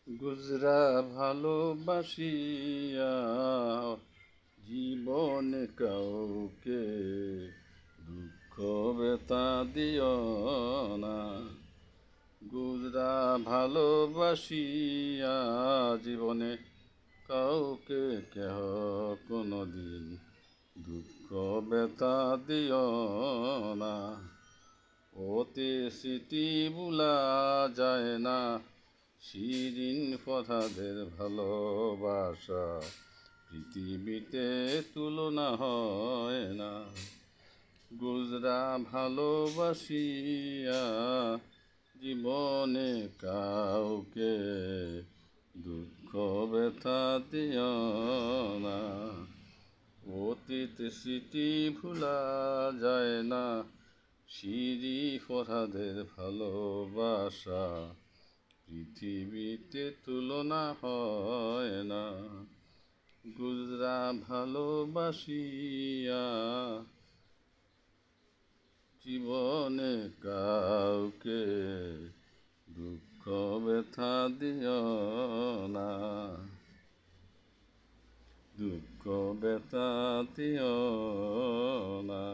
গুজরা ভালোবাসিয়া জীবনে কাউকে দুঃখ ব্যথা দিও না। গুজরা ভালোবাসিয়া জীবনে কাউকে কেহ কোনো দিন দুঃখ ব্যথা দিও না। ওতে স্মৃতি ভুলা যায় না, শিরিন ফরহাদের ভালোবাসা পৃথিবীতে তুলনা হয় না। গুজরা ভালোবাসিয়া জীবনে কাউকে দুঃখ ব্যথা দিও না। অতীত স্মৃতি ভুলা যায় না, শিরি ফরহাদের ভালোবাসা পৃথিবীতে তুলনা হয় না। গুজরা ভালোবাসিয়া জীবনে কাউকে দুঃখ ব্যথা দিও না, দুঃখ ব্যথা দিও না।